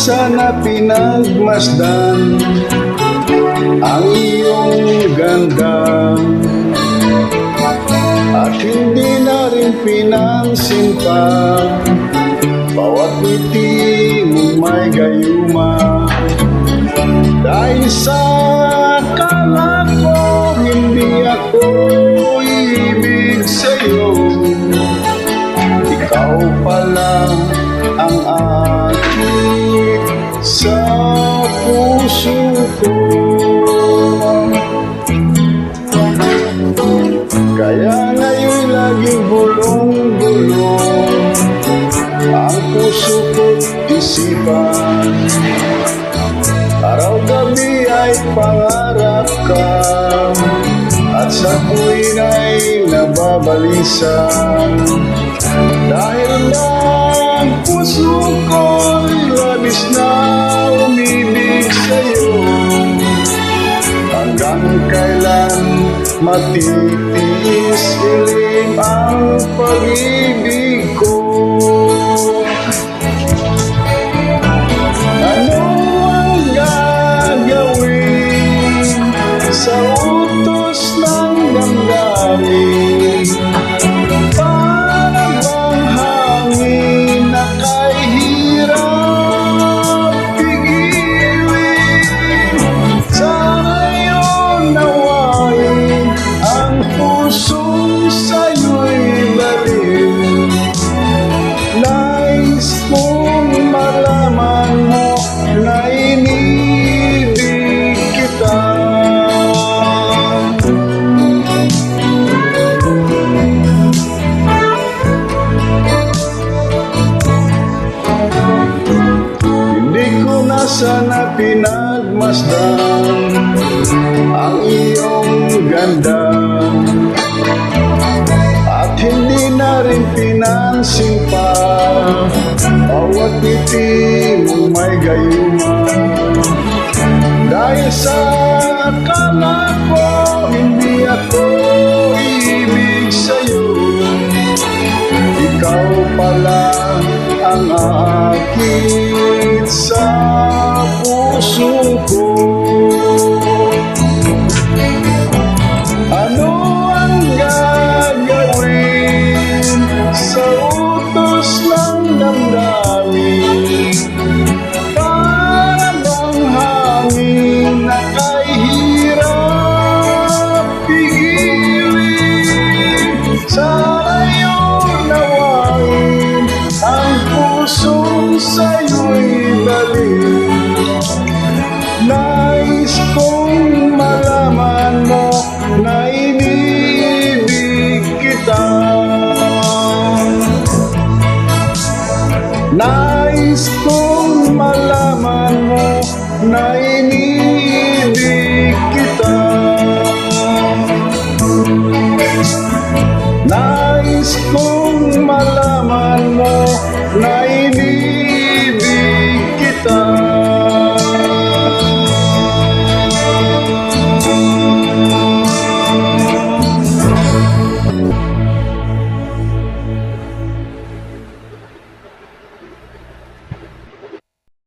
sana pinagmasdan ang iyong ganda, at hindi na rin pinansin pa bawat ngiti mong may gayuma. Dahil sa akala ko hindi ako ibig sa'yo, ikaw pala ang aking sa puso ko. Kaya ngayon laging bulong-bulong ang puso ko't isipan. Araw-gabi ay pangarap ka, at sa tuwin ay nababalisan. Dahil ang puso ko'y labis na umibig sa'yo, hanggang kailan matitiis ilim ang pag-ibig ko. Ano ang gagawin sa utos ng damdamin? Para bang hangin na kay hirap pigilin? Sa ngayon nawain ang pusong sa'yo'y balik. Nais kong malaman mo na inibig kita. Hindi ko na sana pinagmasdan ang iyong ganda, at hindi na rin pinansin pa bawat ngiti mong may gayuma. Dahil sa akala ko hindi ako ibig sa'yo, ikaw pala ang aakit sa puso ko. Ano ang gagawin sa utos ng damdamin? Para bang hangin na kay hirap pigilin? Sa ngayon nawain ang pusong sa'yo'y balik. Nais kong malaman mo na inibig kita. Nais kong malaman mo na inibig